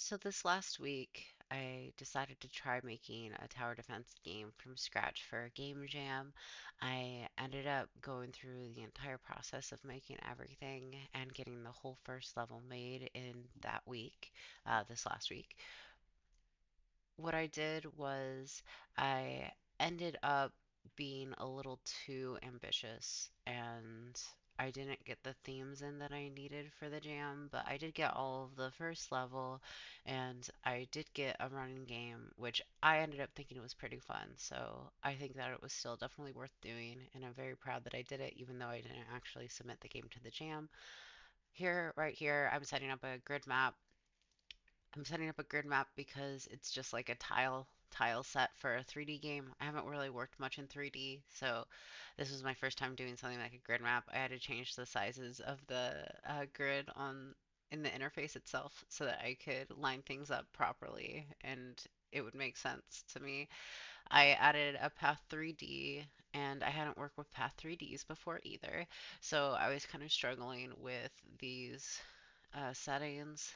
So this last week, I decided to try making a tower defense game from scratch for a game jam. I ended up going through the entire process of making everything and getting the whole first level made in that week, this last week. What I did was I ended up being a little too ambitious and I didn't get the themes in that I needed for the jam, but I did get all of the first level and I did get a running game, which I ended up thinking was pretty fun. So I think that it was still definitely worth doing, and I'm very proud that I did it, even though I didn't actually submit the game to the jam. Here, right here, I'm setting up a grid map because it's just like a tile set for a 3D game. I haven't really worked much in 3D, so this was my first time doing something like a grid map. I had to change the sizes of the grid on in the interface itself so that I could line things up properly and it would make sense to me. I added a Path 3D and I hadn't worked with Path 3Ds before either, so I was kind of struggling with these settings.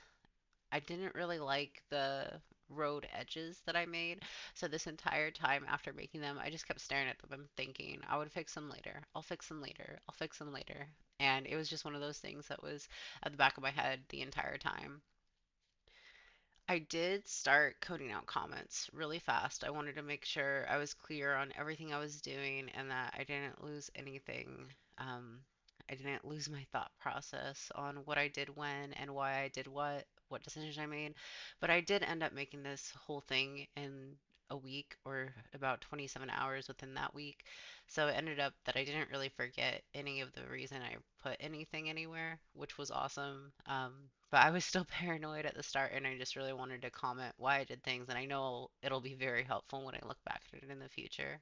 I didn't really like the road edges that I made. So this entire time after making them, I just kept staring at them and thinking, I would fix them later. I'll fix them later. I'll fix them later. And it was just one of those things that was at the back of my head the entire time. I did start coding out comments really fast. I wanted to make sure I was clear on everything I was doing and that I didn't lose anything. Um, I didn't lose my thought process on what I did when and why I did what decisions I made. But I did end up making this whole thing in a week or about 27 hours within that week. So it ended up that I didn't really forget any of the reason I put anything anywhere, which was awesome. But I was still paranoid at the start, and I just really wanted to comment why I did things, and I know it'll be very helpful when I look back at it in the future.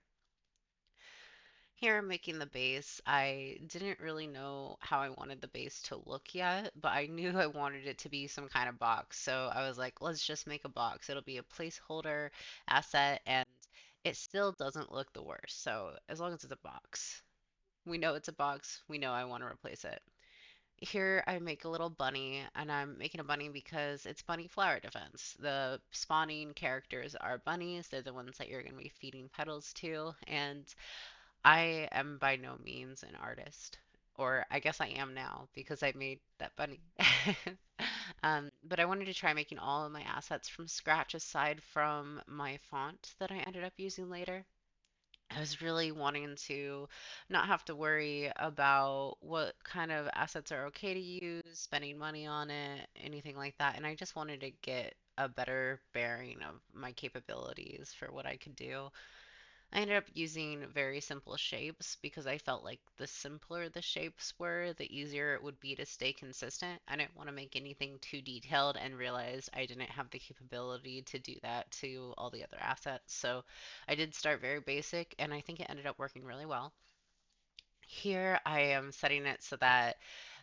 Here I'm making the base. I didn't really know how I wanted the base to look yet, but I knew I wanted it to be some kind of box. So I was like, let's just make a box. It'll be a placeholder asset, and it still doesn't look the worst. So as long as it's a box, we know it's a box. We know I want to replace it. Here I make a little bunny, and I'm making a bunny because it's bunny flower defense. The spawning characters are bunnies. They're the ones that you're going to be feeding petals to, and I am by no means an artist. Or I guess I am now because I made that bunny. But I wanted to try making all of my assets from scratch aside from my font that I ended up using later. I was really wanting to not have to worry about what kind of assets are okay to use, spending money on it, anything like that. And I just wanted to get a better bearing of my capabilities for what I could do. I ended up using very simple shapes because I felt like the simpler the shapes were, the easier it would be to stay consistent. I didn't want to make anything too detailed and realized I didn't have the capability to do that to all the other assets. So I did start very basic and I think it ended up working really well. Here I am setting it so that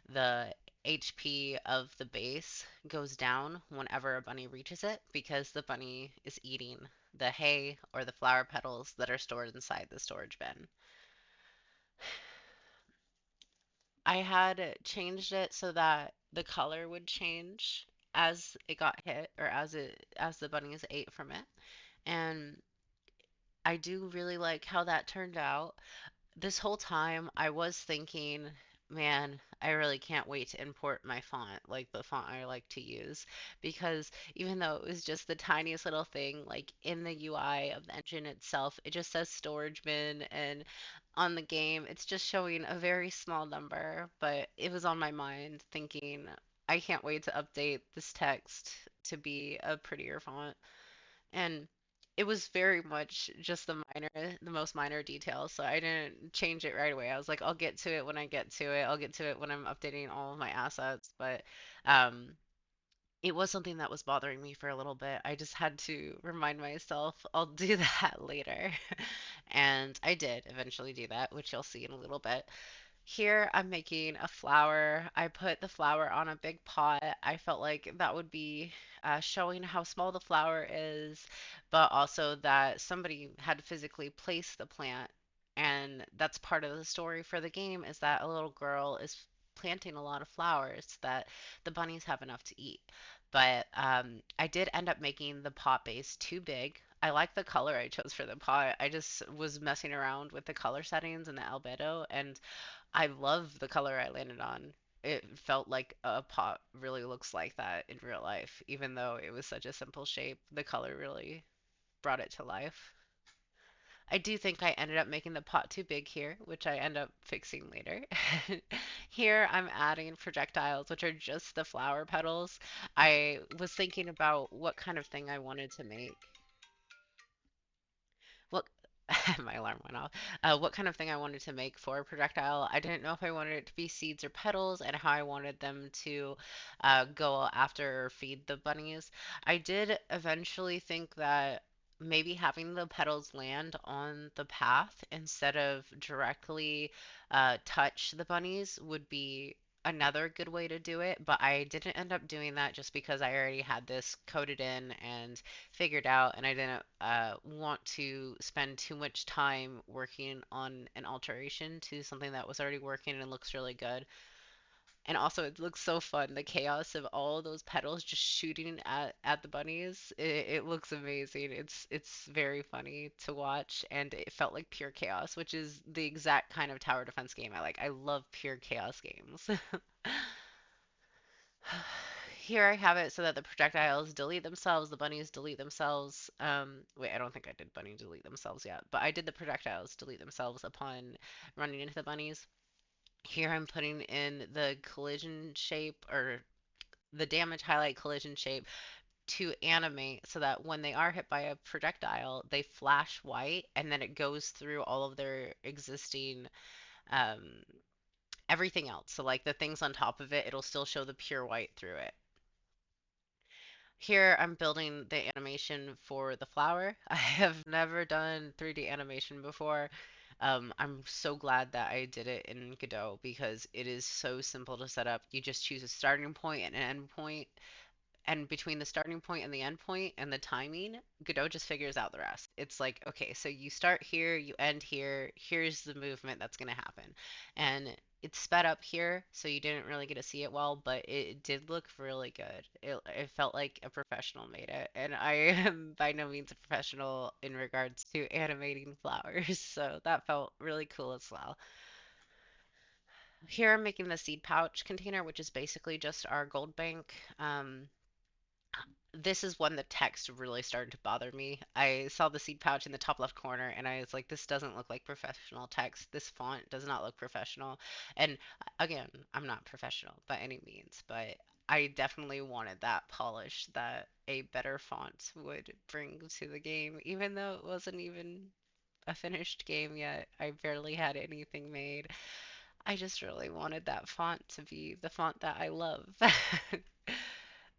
the HP of the base goes down whenever a bunny reaches it because the bunny is eating the hay or the flower petals that are stored inside the storage bin. I had changed it so that the color would change as it got hit or as the bunnies ate from it. And I do really like how that turned out. This whole time I was thinking, man, I really can't wait to import my font, like the font I like to use, because even though it was just the tiniest little thing, like in the UI of the engine itself, it just says storage bin, and on the game, it's just showing a very small number, but it was on my mind thinking, I can't wait to update this text to be a prettier font. And it was very much just the most minor details. So I didn't change it right away. I was like, I'll get to it when I get to it. I'll get to it when I'm updating all of my assets. But um, it was something that was bothering me for a little bit. I just had to remind myself I'll do that later. And I did eventually do that, which you'll see in a little bit. Here I'm making a flower. I put the flower on a big pot. I felt like that would be showing how small the flower is, but also that somebody had physically placed the plant. And that's part of the story for the game is that a little girl is planting a lot of flowers so that the bunnies have enough to eat. But I did end up making the pot base too big. I like the color I chose for the pot. I just was messing around with the color settings and the albedo, and I love the color I landed on. It felt like a pot really looks like that in real life, even though it was such a simple shape. The color really brought it to life. I do think I ended up making the pot too big here, which I end up fixing later. Here I'm adding projectiles, which are just the flower petals. I was thinking about what kind of thing I wanted to make. What my alarm went off. What kind of thing I wanted to make for a projectile. I didn't know if I wanted it to be seeds or petals and how I wanted them to go after or feed the bunnies. I did eventually think that maybe having the petals land on the path instead of directly touch the bunnies would be another good way to do it, but I didn't end up doing that just because I already had this coded in and figured out, and I didn't want to spend too much time working on an alteration to something that was already working and looks really good. And also, it looks so fun. The chaos of all those petals just shooting at the bunnies. It looks amazing. It's very funny to watch, and it felt like pure chaos, which is the exact kind of tower defense game I like. I love pure chaos games. Here I have it so that the projectiles delete themselves, the bunnies delete themselves. Wait, I don't think I did bunny delete themselves yet, but I did the projectiles delete themselves upon running into the bunnies. Here I'm putting in the collision shape or the damage highlight collision shape to animate so that when they are hit by a projectile, they flash white and then it goes through all of their existing um, everything else. So like the things on top of it, it'll still show the pure white through it. Here I'm building the animation for the flower. I have never done 3D animation before. I'm so glad that I did it in Godot because it is so simple to set up. You just choose a starting point and an end point, and between the starting point and the end point and the timing, Godot just figures out the rest. It's like, okay, so you start here, you end here, here's the movement that's going to happen. And it's sped up here, so you didn't really get to see it well, but it did look really good. It felt like a professional made it. And I am by no means a professional in regards to animating flowers, so that felt really cool as well. Here I'm making the seed pouch container, which is basically just our gold bank. This is when the text really started to bother me. I saw the seed pouch in the top left corner and I was like, this doesn't look like professional text. This font does not look professional. And again, I'm not professional by any means, but I definitely wanted that polish that a better font would bring to the game, even though it wasn't even a finished game yet. I barely had anything made. I just really wanted that font to be the font that I love.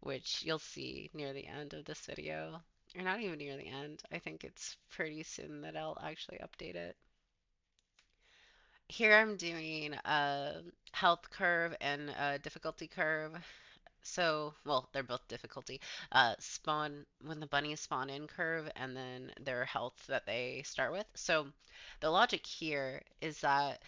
Which you'll see near the end of this video. Or not even near the end. I think it's pretty soon that I'll actually update it. Here I'm doing a health curve and a difficulty curve. So, well, they're both difficulty. Spawn when the bunnies spawn in curve and then their health that they start with. So, the logic here is that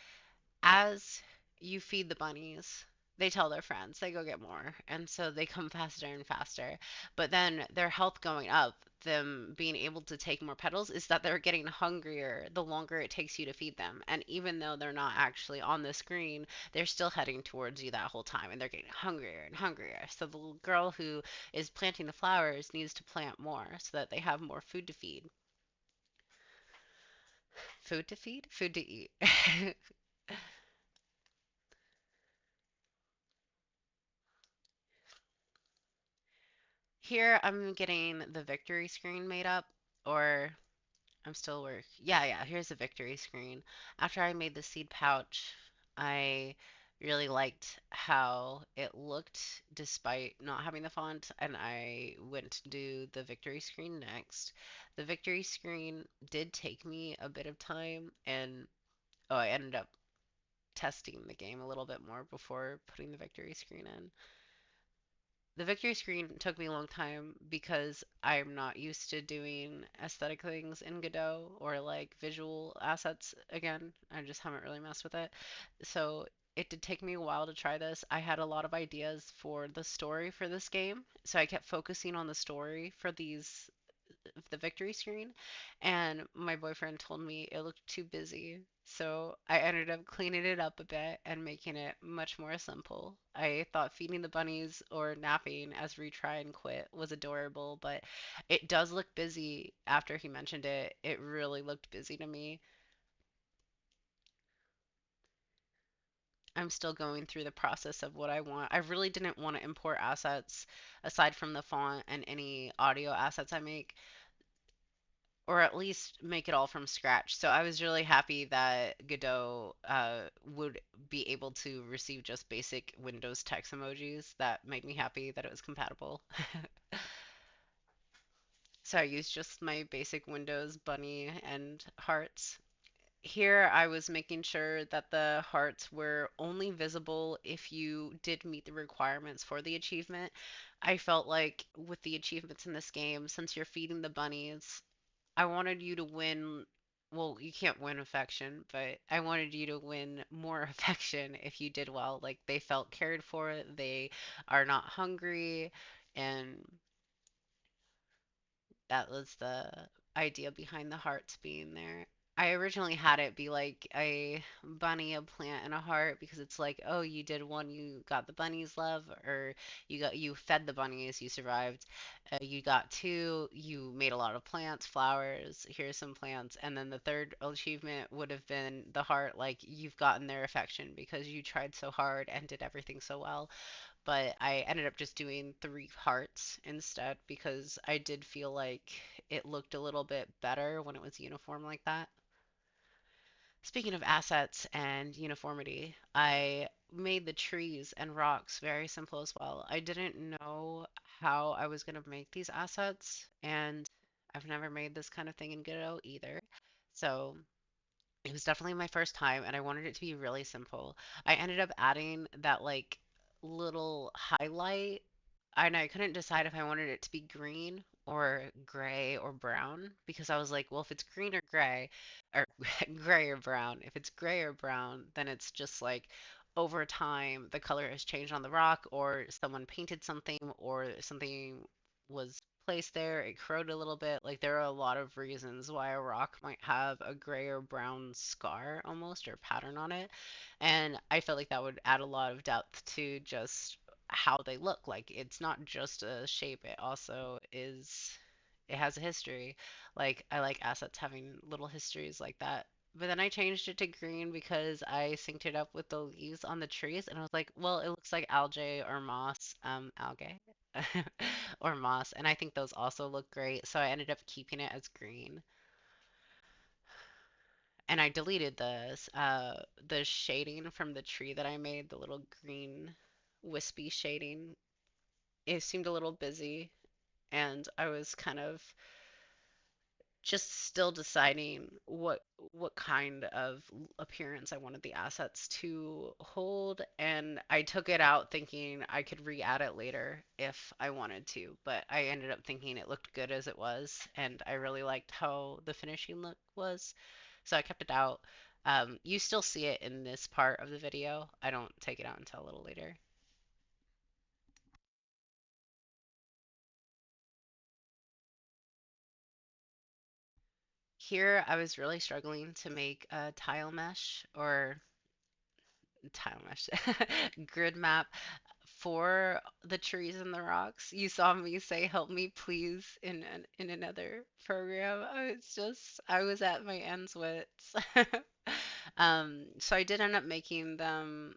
as you feed the bunnies, they tell their friends, they go get more. And so they come faster and faster. But then their health going up, them being able to take more petals, is that they're getting hungrier the longer it takes you to feed them. And even though they're not actually on the screen, they're still heading towards you that whole time and they're getting hungrier and hungrier. So the little girl who is planting the flowers needs to plant more so that they have more food to feed. Food to feed? Food to eat. Here I'm getting the victory screen made up, or I'm still work. Yeah, here's the victory screen. After I made the seed pouch, I really liked how it looked despite not having the font, and I went to do the victory screen next. The victory screen did take me a bit of time, and oh, I ended up testing the game a little bit more before putting the victory screen in. The victory screen took me a long time because I'm not used to doing aesthetic things in Godot or like visual assets again. I just haven't really messed with it. So it did take me a while to try this. I had a lot of ideas for the story for this game, so I kept focusing on the story for the victory screen, and my boyfriend told me it looked too busy. So I ended up cleaning it up a bit and making it much more simple. I thought feeding the bunnies or napping as retry and quit was adorable, but it does look busy after he mentioned it. It really looked busy to me. I'm still going through the process of what I want. I really didn't want to import assets aside from the font and any audio assets I make, or at least make it all from scratch. So I was really happy that Godot would be able to receive just basic Windows text emojis. That made me happy that it was compatible. So I used just my basic Windows bunny and hearts. Here I was making sure that the hearts were only visible if you did meet the requirements for the achievement. I felt like with the achievements in this game, since you're feeding the bunnies, I wanted you to win. Well, you can't win affection, but I wanted you to win more affection if you did well. Like they felt cared for, they are not hungry, and that was the idea behind the hearts being there. I originally had it be like a bunny, a plant, and a heart because it's like, oh, you did one, you got the bunny's love, or you fed the bunnies, you survived. You got two, you made a lot of plants, flowers. Here's some plants, and then the third achievement would have been the heart, like you've gotten their affection because you tried so hard and did everything so well. But I ended up just doing three hearts instead because I did feel like it looked a little bit better when it was uniform like that. Speaking of assets and uniformity, I made the trees and rocks very simple as well. I didn't know how I was going to make these assets, and I've never made this kind of thing in Godot either. So it was definitely my first time, and I wanted it to be really simple. I ended up adding that like little highlight, and I couldn't decide if I wanted it to be green or gray or brown because I was like, well, if it's green or gray, or gray or brown, if it's gray or brown, then it's just like over time the color has changed on the rock, or someone painted something, or something was placed there, it corroded a little bit. Like there are a lot of reasons why a rock might have a gray or brown scar almost or pattern on it. And I felt like that would add a lot of depth to just how they look. Like it's not just a shape, it also it has a history. Like I like assets having little histories like that. But then I changed it to green because I synced it up with the leaves on the trees, and I was like, well, it looks like algae or moss, algae or moss, and I think those also look great. So I ended up keeping it as green, and I deleted the shading from the tree that I made, the little green wispy shading. It seemed a little busy, and I was kind of just still deciding what kind of appearance I wanted the assets to hold, and I took it out thinking I could re-add it later if I wanted to, but I ended up thinking it looked good as it was, and I really liked how the finishing look was, so I kept it out. You still see it in this part of the video. I don't take it out until a little later. Here, I was really struggling to make a tile mesh or tile mesh grid map for the trees and the rocks. You saw me say help me please in another program. I was at my ends wits. So I did end up making them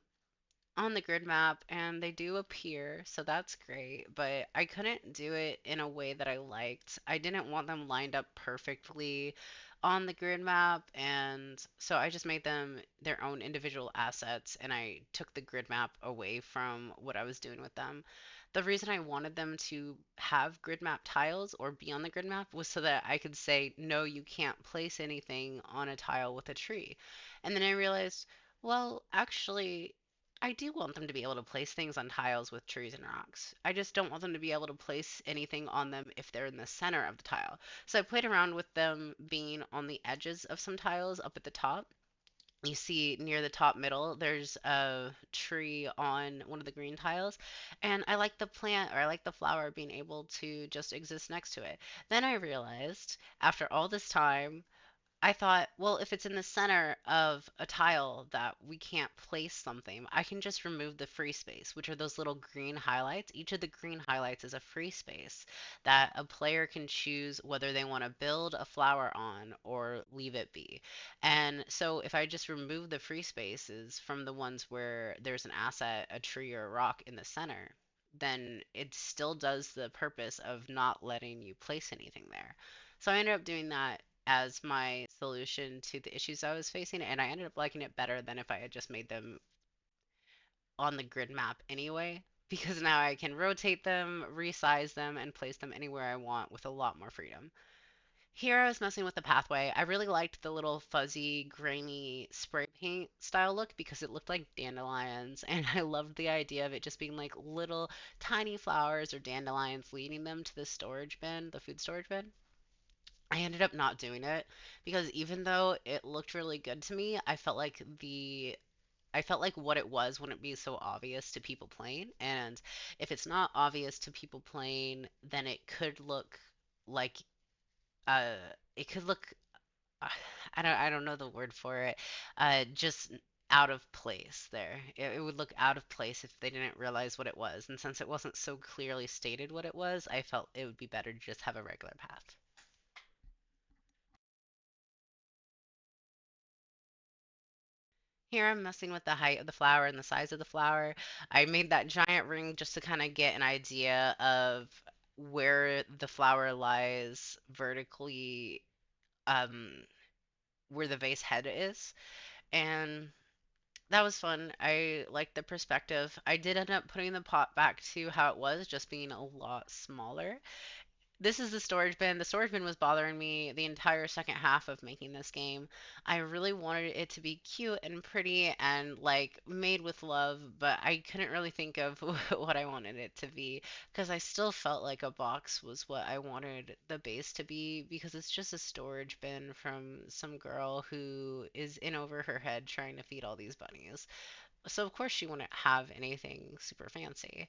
on the grid map and they do appear, so that's great, but I couldn't do it in a way that I liked. I didn't want them lined up perfectly on the grid map, and so I just made them their own individual assets and I took the grid map away from what I was doing with them. The reason I wanted them to have grid map tiles or be on the grid map was so that I could say, no, you can't place anything on a tile with a tree. And then I realized, well, actually, I do want them to be able to place things on tiles with trees and rocks. I just don't want them to be able to place anything on them if they're in the center of the tile. So I played around with them being on the edges of some tiles up at the top. You see near the top middle, there's a tree on one of the green tiles, and I like the plant or I like the flower being able to just exist next to it. Then I realized after all this time I thought, well, if it's in the center of a tile that we can't place something, I can just remove the free space, which are those little green highlights. Each of the green highlights is a free space that a player can choose whether they want to build a flower on or leave it be. And so if I just remove the free spaces from the ones where there's an asset, a tree, or a rock in the center, then it still does the purpose of not letting you place anything there. So I ended up doing that as my solution to the issues I was facing, and I ended up liking it better than if I had just made them on the grid map anyway, because now I can rotate them, resize them, and place them anywhere I want with a lot more freedom. Here I was messing with the pathway. I really liked the little fuzzy, grainy spray paint style look because it looked like dandelions, and I loved the idea of it just being like little tiny flowers or dandelions leading them to the storage bin, the food storage bin. I ended up not doing it because even though it looked really good to me, I felt like what it was wouldn't be so obvious to people playing. And if it's not obvious to people playing, then like uh it could look uh, I don't know the word for it. Just out of place there. It would look out of place if they didn't realize what it was. And since it wasn't so clearly stated what it was, I felt it would be better to just have a regular path. Here I'm messing with the height of the flower and the size of the flower. I made that giant ring just to kind of get an idea of where the flower lies vertically, um, where the vase head is. And that was fun. I liked the perspective. I did end up putting the pot back to how it was, just being a lot smaller. This is the storage bin. The storage bin was bothering me the entire second half of making this game. I really wanted it to be cute and pretty and like made with love, but I couldn't really think of what I wanted it to be because I still felt like a box was what I wanted the base to be because it's just a storage bin from some girl who is in over her head trying to feed all these bunnies. So of course she wouldn't have anything super fancy.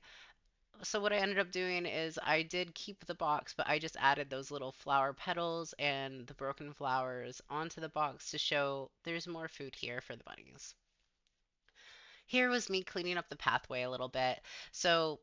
So what I ended up doing is I did keep the box, but I just added those little flower petals and the broken flowers onto the box to show there's more food here for the bunnies. Here was me cleaning up the pathway a little bit. So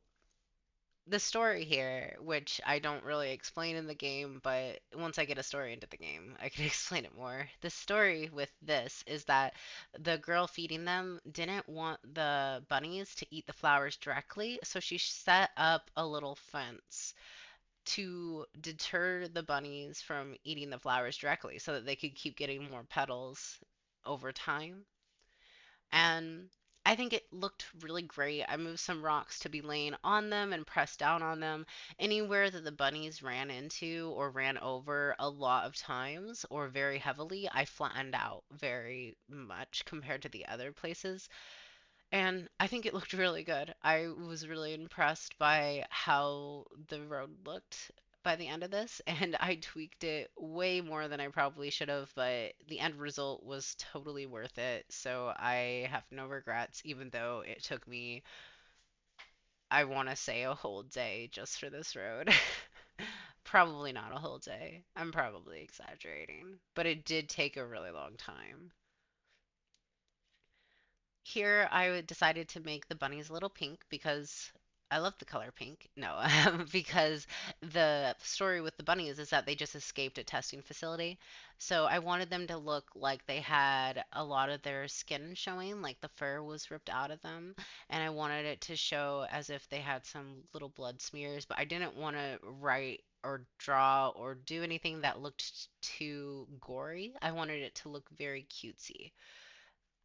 the story here, which I don't really explain in the game, but once I get a story into the game, I can explain it more. The story with this is that the girl feeding them didn't want the bunnies to eat the flowers directly, so she set up a little fence to deter the bunnies from eating the flowers directly so that they could keep getting more petals over time. And I think it looked really great. I moved some rocks to be laying on them and pressed down on them. Anywhere that the bunnies ran into or ran over a lot of times or very heavily, I flattened out very much compared to the other places. And I think it looked really good. I was really impressed by how the road looked by the end of this, and I tweaked it way more than I probably should have, but the end result was totally worth it. So I have no regrets, even though it took me, I want to say, a whole day just for this road. Probably not a whole day. I'm probably exaggerating, but it did take a really long time. Here, decided to make the bunnies a little pink because I love the color pink. No, because the story with the bunnies is that they just escaped a testing facility. So I wanted them to look like they had a lot of their skin showing, like the fur was ripped out of them. And I wanted it to show as if they had some little blood smears, but I didn't want to write or draw or do anything that looked too gory. I wanted it to look very cutesy.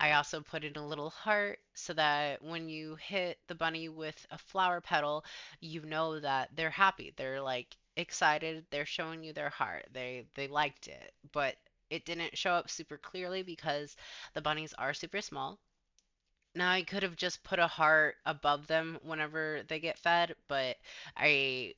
I also put in a little heart so that when you hit the bunny with a flower petal, you know that they're happy. They're like excited. They're showing you their heart. They liked it. But it didn't show up super clearly because the bunnies are super small. Now I could have just put a heart above them whenever they get fed, but I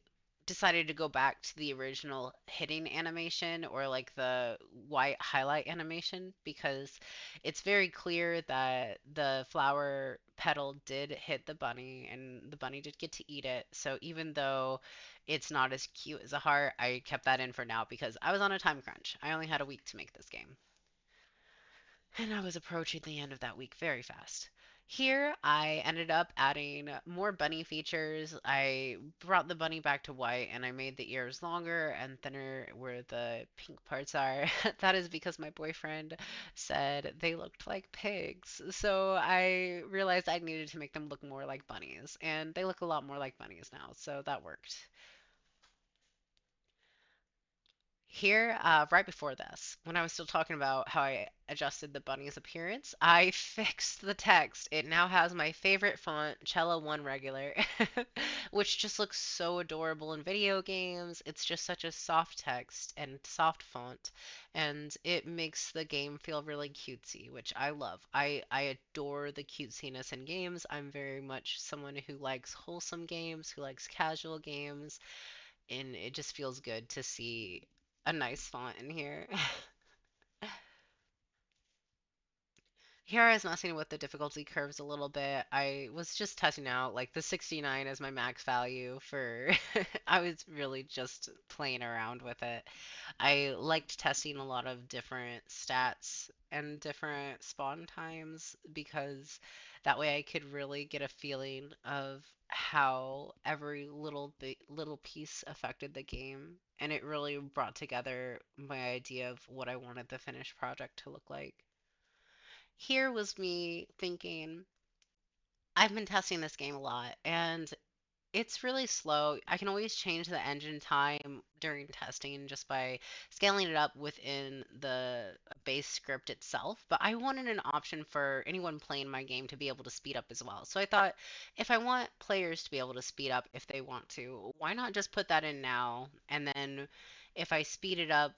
decided to go back to the original hitting animation, or like the white highlight animation, because it's very clear that the flower petal did hit the bunny and the bunny did get to eat it. So even though it's not as cute as a heart, I kept that in for now because I was on a time crunch. I only had a week to make this game. And I was approaching the end of that week very fast. Here, I ended up adding more bunny features. I brought the bunny back to white and I made the ears longer and thinner where the pink parts are. That is because my boyfriend said they looked like pigs. So I realized I needed to make them look more like bunnies. And they look a lot more like bunnies now. So that worked. Here, right before this, when I was still talking about how I adjusted the bunny's appearance, I fixed the text. It now has my favorite font, Cello 1 Regular, which just looks so adorable in video games. It's just such a soft text and soft font, and it makes the game feel really cutesy, which I love. I adore the cutesiness in games. I'm very much someone who likes wholesome games, who likes casual games, and it just feels good to see a nice font in here. Here I was messing with the difficulty curves a little bit. I was just testing out like the 69 as my max value for I was really just playing around with it. I liked testing a lot of different stats and different spawn times because that way I could really get a feeling of how every little piece affected the game, and it really brought together my idea of what I wanted the finished project to look like. Here was me thinking, I've been testing this game a lot and it's really slow. I can always change the engine time during testing just by scaling it up within the base script itself. But I wanted an option for anyone playing my game to be able to speed up as well. So I thought, if I want players to be able to speed up if they want to, why not just put that in now? And then if I speed it up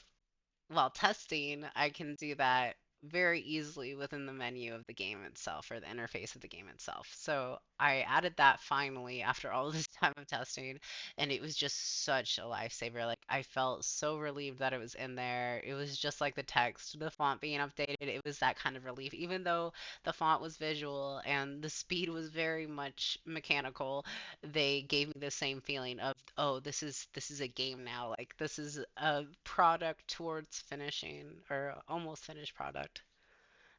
while testing, I can do that very easily within the menu of the game itself, or the interface of the game itself. So I added that finally after all this time of testing, and it was just such a lifesaver. Like, I felt so relieved that it was in there. It was just like the text, the font being updated. It was that kind of relief, even though the font was visual and the speed was very much mechanical. They gave me the same feeling of, oh, this is a game now. Like, this is a product towards finishing, or almost finished product.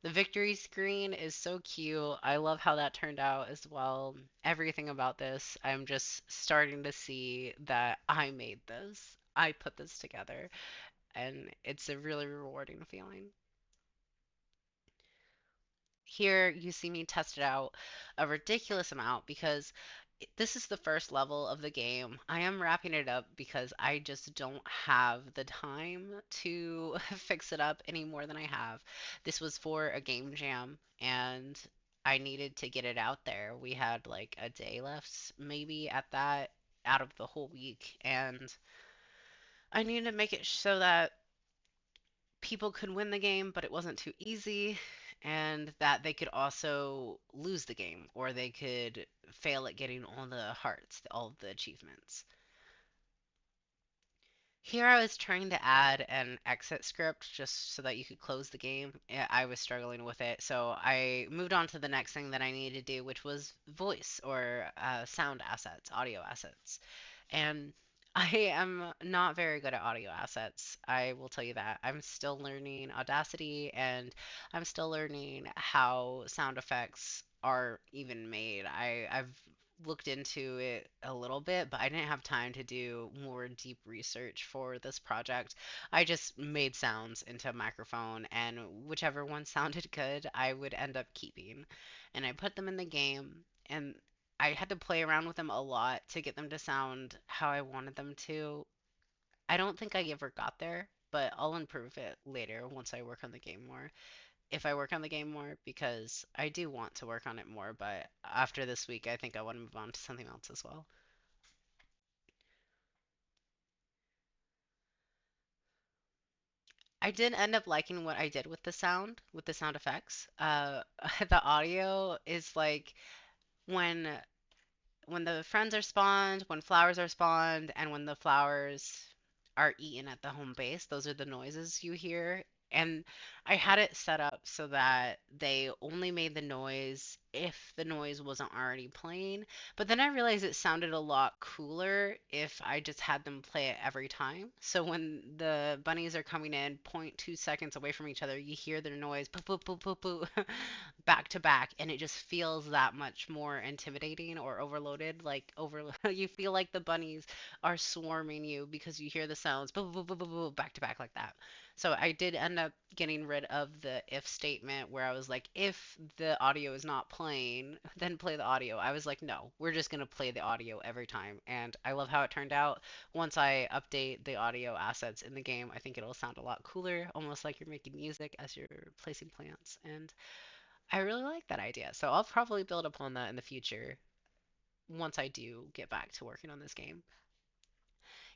The victory screen is so cute. I love how that turned out as well. Everything about this, I'm just starting to see that I made this. I put this together, and it's a really rewarding feeling. Here you see me test it out a ridiculous amount because this is the first level of the game. I am wrapping it up because I just don't have the time to fix it up any more than I have. This was for a game jam and I needed to get it out there. We had like a day left, maybe at that, out of the whole week, and I needed to make it so that people could win the game, but it wasn't too easy, and that they could also lose the game, or they could fail at getting all the hearts, all of the achievements. Here I was trying to add an exit script just so that you could close the game. I was struggling with it, so I moved on to the next thing that I needed to do, which was voice, or sound assets, audio assets. And I am not very good at audio assets. I will tell you that. I'm still learning Audacity, and I'm still learning how sound effects are even made. I've looked into it a little bit, but I didn't have time to do more deep research for this project. I just made sounds into a microphone, and whichever one sounded good, I would end up keeping. And I put them in the game, and I had to play around with them a lot to get them to sound how I wanted them to. I don't think I ever got there, but I'll improve it later once I work on the game more. If I work on the game more, because I do want to work on it more, but after this week, I think I want to move on to something else as well. I did end up liking what I did with the sound effects. The audio is like when when the friends are spawned, when flowers are spawned, and when the flowers are eaten at the home base, those are the noises you hear. And I had it set up so that they only made the noise if the noise wasn't already playing. But then I realized it sounded a lot cooler if I just had them play it every time. So when the bunnies are coming in zero point 0.2 seconds away from each other, you hear their noise, poo poo poo poo poo, back to back, and it just feels that much more intimidating or overloaded. Like over, you feel like the bunnies are swarming you because you hear the sounds boo, boo, boo, boo, boo, back to back like that. So I did end up getting rid of the if statement where I was like, if the audio is not playing, then play the audio. I was like, no, we're just gonna play the audio every time, and I love how it turned out. Once I update the audio assets in the game, I think it'll sound a lot cooler, almost like you're making music as you're placing plants, and I really like that idea. So I'll probably build upon that in the future once I do get back to working on this game.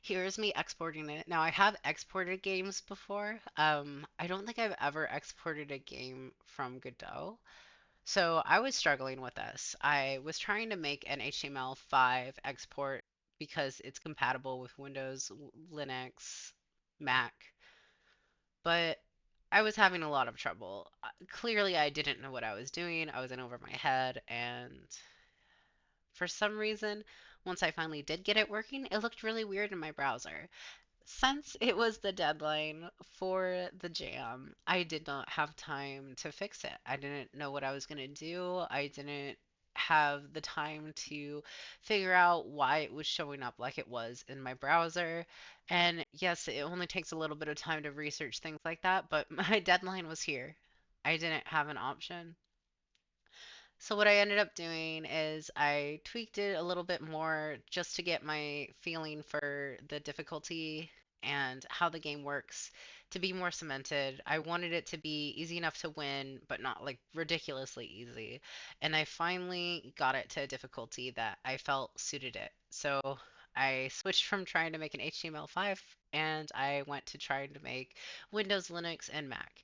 Here's me exporting it. Now, I have exported games before. I don't think I've ever exported a game from Godot. So I was struggling with this. I was trying to make an HTML5 export because it's compatible with Windows, Linux, Mac, but I was having a lot of trouble. Clearly, I didn't know what I was doing. I was in over my head, and for some reason, once I finally did get it working, it looked really weird in my browser. Since it was the deadline for the jam, I did not have time to fix it. I didn't know what I was going to do. I didn't have the time to figure out why it was showing up like it was in my browser. And yes, it only takes a little bit of time to research things like that, but my deadline was here. I didn't have an option. So what I ended up doing is I tweaked it a little bit more just to get my feeling for the difficulty and how the game works to be more cemented. I wanted it to be easy enough to win, but not like ridiculously easy. And I finally got it to a difficulty that I felt suited it. So I switched from trying to make an HTML5 and I went to trying to make Windows, Linux, and Mac.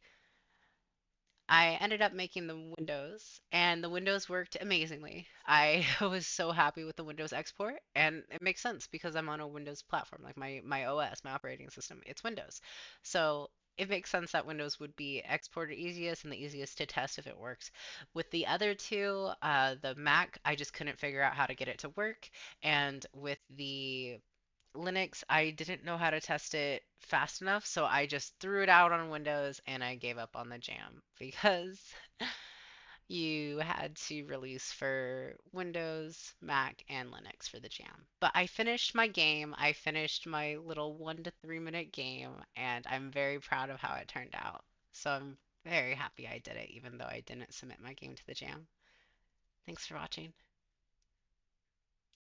I ended up making the windows, and the windows worked amazingly. I was so happy with the Windows export, and it makes sense because I'm on a Windows platform, like my OS, my operating system, it's Windows. So it makes sense that Windows would be exported easiest and the easiest to test if it works. With the other two, the Mac, I just couldn't figure out how to get it to work, and with the Linux, I didn't know how to test it fast enough, so I just threw it out on Windows and I gave up on the jam because you had to release for Windows, Mac, and Linux for the jam. But I finished my game. I finished my little 1 to 3 minute game, and I'm very proud of how it turned out. So I'm very happy I did it, even though I didn't submit my game to the jam. Thanks for watching.